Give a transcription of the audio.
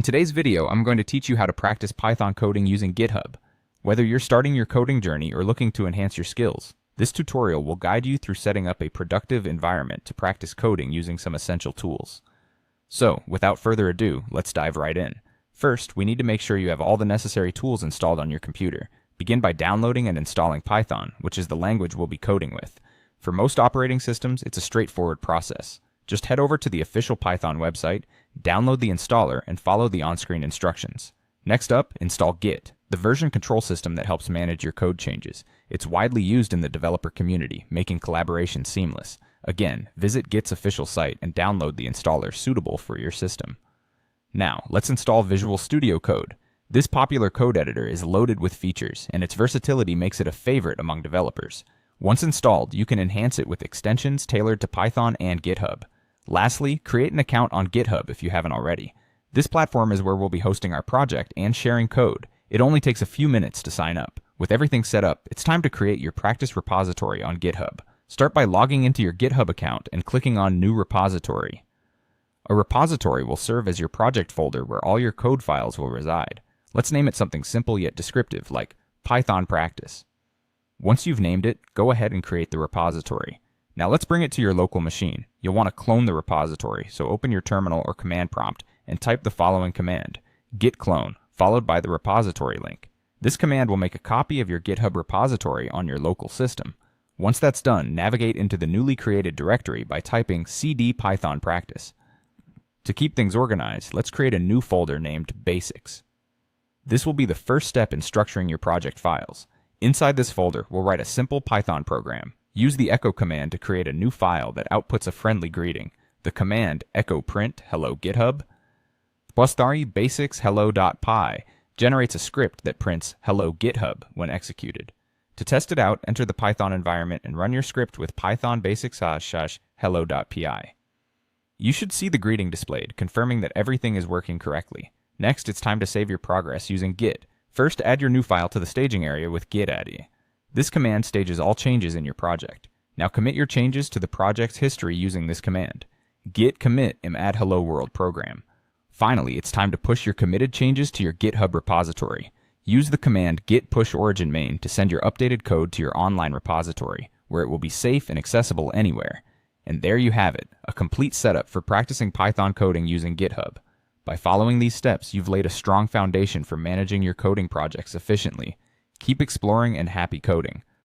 In today's video, I'm going to teach you how to practice Python coding using GitHub. Whether you're starting your coding journey or looking to enhance your skills, this tutorial will guide you through setting up a productive environment to practice coding using some essential tools. So, without further ado, let's dive right in. First, we need to make sure you have all the necessary tools installed on your computer. Begin by downloading and installing Python, which is the language we'll be coding with. For most operating systems, it's a straightforward process. Just head over to the official Python website, download the installer, and follow the on-screen instructions. Next up, install Git, the version control system that helps manage your code changes. It's widely used in the developer community, making collaboration seamless. Again, visit Git's official site and download the installer suitable for your system. Now, let's install Visual Studio Code. This popular code editor is loaded with features, and its versatility makes it a favorite among developers. Once installed, you can enhance it with extensions tailored to Python and GitHub. Lastly, create an account on GitHub if you haven't already. This platform is where we'll be hosting our project and sharing code. It only takes a few minutes to sign up. With everything set up, it's time to create your practice repository on GitHub. Start by logging into your GitHub account and clicking on New Repository. A repository will serve as your project folder where all your code files will reside. Let's name it something simple yet descriptive, like Python Practice. Once you've named it, go ahead and create the repository. Now let's bring it to your local machine. You'll want to clone the repository, so open your terminal or command prompt and type the following command, git clone, followed by the repository link. This command will make a copy of your GitHub repository on your local system. Once that's done, navigate into the newly created directory by typing cd python practice. To keep things organized, let's create a new folder named Basics. This will be the first step in structuring your project files. Inside this folder, we'll write a simple Python program. Use the echo command to create a new file that outputs a friendly greeting. The command echo print hello GitHub plus basics hello.py generates a script that prints hello GitHub when executed. To test it out, enter the Python environment and run your script with python basics hello.py. You should see the greeting displayed, confirming that everything is working correctly. Next, it's time to save your progress using Git. First, add your new file to the staging area with git add. This command stages all changes in your project. Now commit your changes to the project's history using this command. Git commit add hello world program. Finally, it's time to push your committed changes to your GitHub repository. Use the command git push origin main to send your updated code to your online repository, where it will be safe and accessible anywhere. And there you have it, a complete setup for practicing Python coding using GitHub. By following these steps, you've laid a strong foundation for managing your coding projects efficiently. Keep exploring and happy coding.